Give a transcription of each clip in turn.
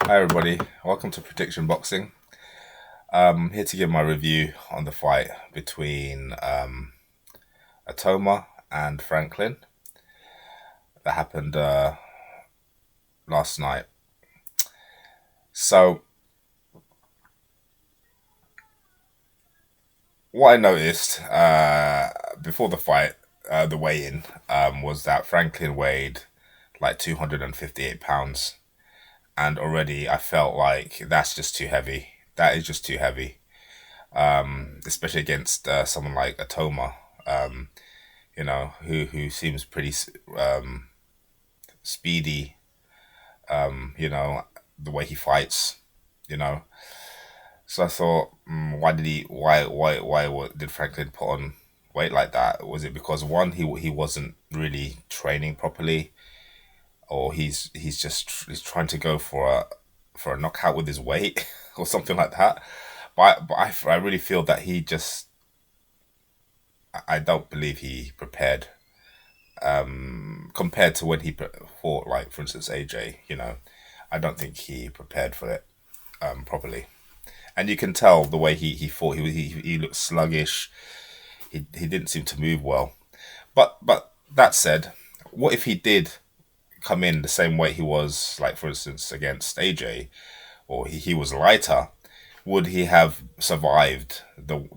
Hi everybody, welcome to Prediction Boxing. I'm here to give my review on the fight between Itauma and Franklin that happened last night. So, what I noticed before the fight, the weigh-in, was that Franklin weighed like 258 pounds, and already I felt like that's just too heavy. That is just too heavy, especially against someone like Itauma. Who seems pretty speedy. The way he fights. You know, so I thought, why did he? Did Franklin put on weight like that? Was it because one, he wasn't really training properly, or he's trying to go for a knockout with his weight or something like that? But I really feel that he just I don't believe he prepared compared to when he fought, like for instance AJ. I don't think he prepared for it properly, and you can tell the way he fought. He looked sluggish. He didn't seem to move well. But that said, what if he did come in the same way he was, like for instance against AJ, or he was lighter? Would he have survived the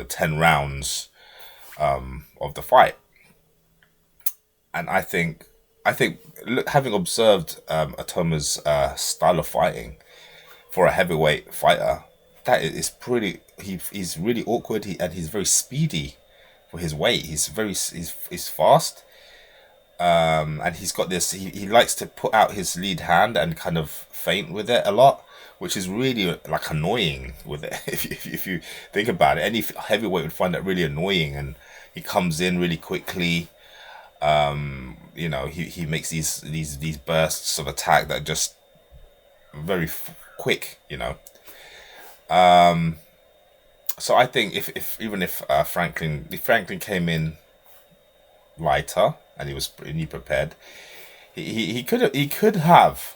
10 rounds of the fight? And I think look, having observed Atoma's style of fighting for a heavyweight fighter, that is pretty. He's really awkward. And he's very speedy for his weight. He's fast. And he's got this. He likes to put out his lead hand and kind of feint with it a lot, which is really like annoying with it. If you think about it, any heavyweight would find that really annoying. And he comes in really quickly. He makes these bursts of attack that are just very quick. So I think if even if Franklin came in lighter and he prepared, he could have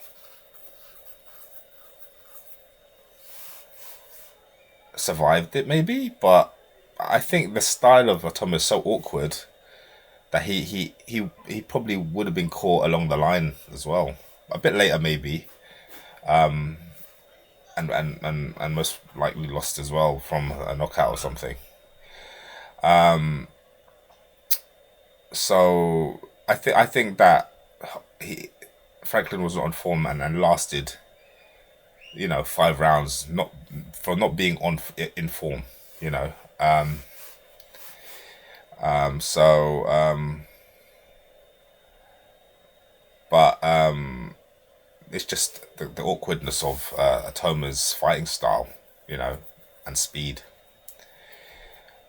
survived it maybe. But I think the style of Atom is so awkward that he probably would have been caught along the line as well, a bit later maybe, and most likely lost as well from a knockout or something. So I think that he Franklin was not on form and lasted 5 rounds, not for not being in form. You know. So but it's just the awkwardness of Atoma's fighting style, and speed.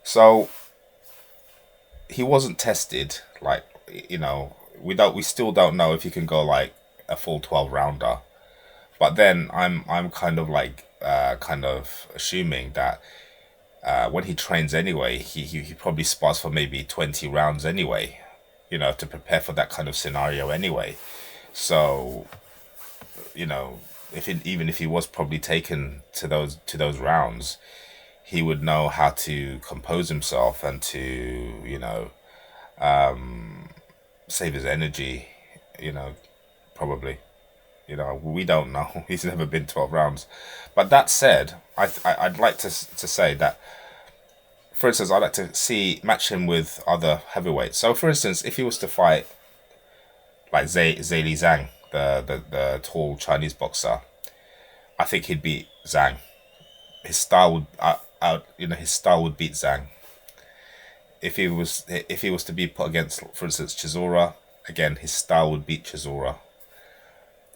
So he wasn't tested. Like, we still don't know if he can go like a full 12 rounder. But then I'm kind of like kind of assuming that when he trains anyway, he probably spars for maybe 20 rounds anyway, to prepare for that kind of scenario anyway. So, even if he was probably taken to those rounds, he would know how to compose himself and to save his energy. Probably. We don't know. He's never been 12 rounds. But that said, I'd like to say that, for instance, I'd like to match him with other heavyweights. So, for instance, if he was to fight like Zheli Zhang, the tall Chinese boxer, I think he'd beat Zhang. His style would his style would beat Zhang. If he was to be put against, for instance, Chisora, again his style would beat Chisora.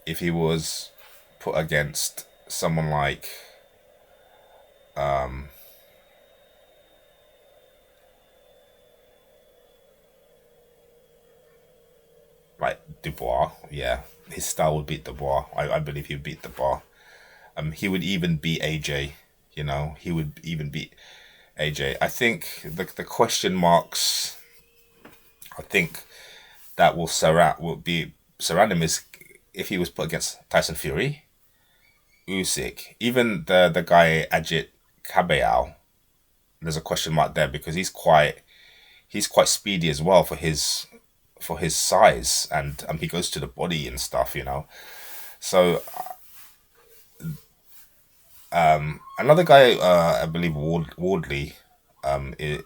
If he was put against someone like Dubois, yeah, his style would beat Dubois. I believe he would beat Dubois. He would even beat AJ. He would even beat AJ. I think the question marks, I think, that will surround him is if he was put against Tyson Fury, Usyk, even the guy Ajit Kabayal, there's a question mark there because he's quite speedy as well for his size, and he goes to the body and stuff, you know. So another guy, I believe Wardley,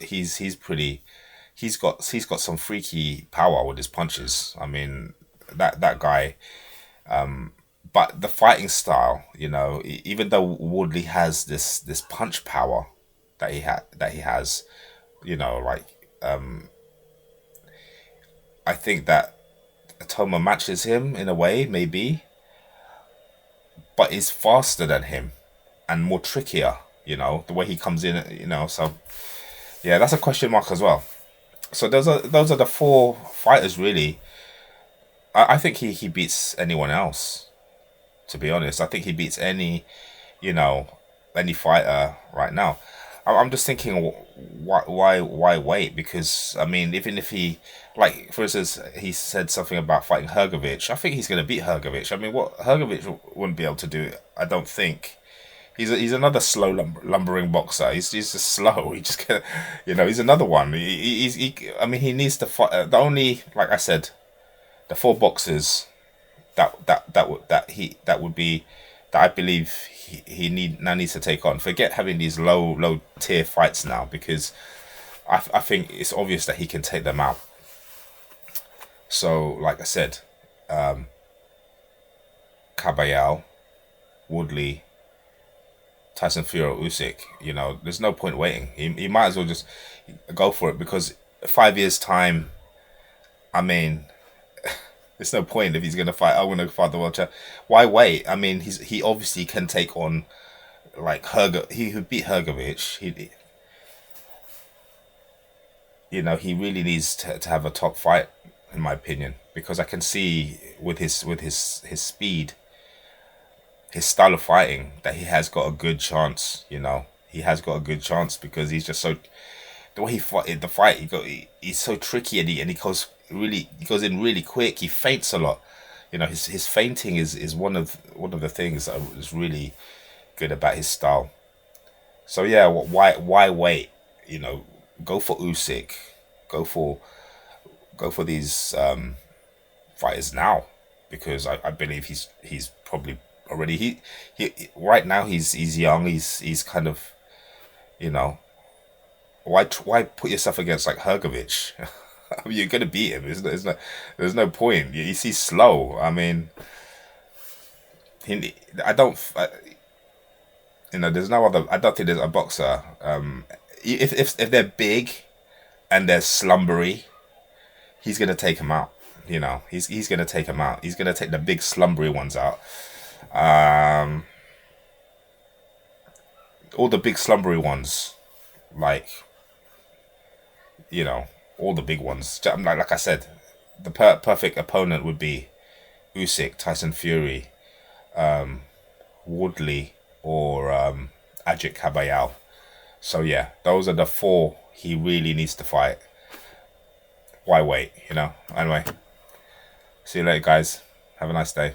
he's pretty. He's got some freaky power with his punches. I mean, that guy. But the fighting style, you know, even though Wardley has this punch power that he has, you know, like I think that Itauma matches him in a way, maybe, but is faster than him and more trickier. You know, the way he comes in, you know. So yeah, that's a question mark as well. So those are the four fighters really. I think he beats anyone else. To be honest, I think he beats you know, any fighter right now. I'm just thinking, why wait? Because I mean, even if he, like, for instance, he said something about fighting Hergovic. I think he's going to beat Hergovic. I mean, what Hergovic wouldn't be able to do, I don't think. He's another slow lumbering boxer. He's just slow. He just get, you know, he's another one. I mean, he needs to fight. The only, like I said, the four boxers that would be that I believe he now needs to take on. Forget having these low tier fights now, because I think it's obvious that he can take them out. So like I said, Kabayal, Woodley, Tyson Fury, Usyk. You know, there's no point waiting. He might as well just go for it, because 5 years time, I mean, there's no point if he's gonna fight. I want to fight the world champ. Why wait? I mean, he obviously can take on like He who beat Hergovic. You know, he really needs to have a top fight, in my opinion, because I can see with his speed, his style of fighting, that he has got a good chance. You know, he has got a good chance because he's just so, the way he fought the fight, he's so tricky, and he goes in really quick. He feints a lot. You know, his feinting is one of the things that is really good about his style. So yeah, why wait? You know, go for Usyk, go for these fighters now, because I believe he's probably already he right now he's young. He's kind of, you know, why put yourself against like Hergovic? I mean, you're gonna beat him. There's no point. He's slow. I mean, I don't. You know, there's no other. I don't think there's a boxer. If they're big and they're slumbery, he's gonna take him out. You know, he's gonna take him out. He's gonna take the big slumbery ones out. All the big slumbery ones, like, you know, all the big ones. Like I said, the perfect opponent would be Usyk, Tyson Fury, Woodley, or Ajit Kabayal. So yeah, those are the four he really needs to fight. Why wait? You know. Anyway, see you later, guys. Have a nice day.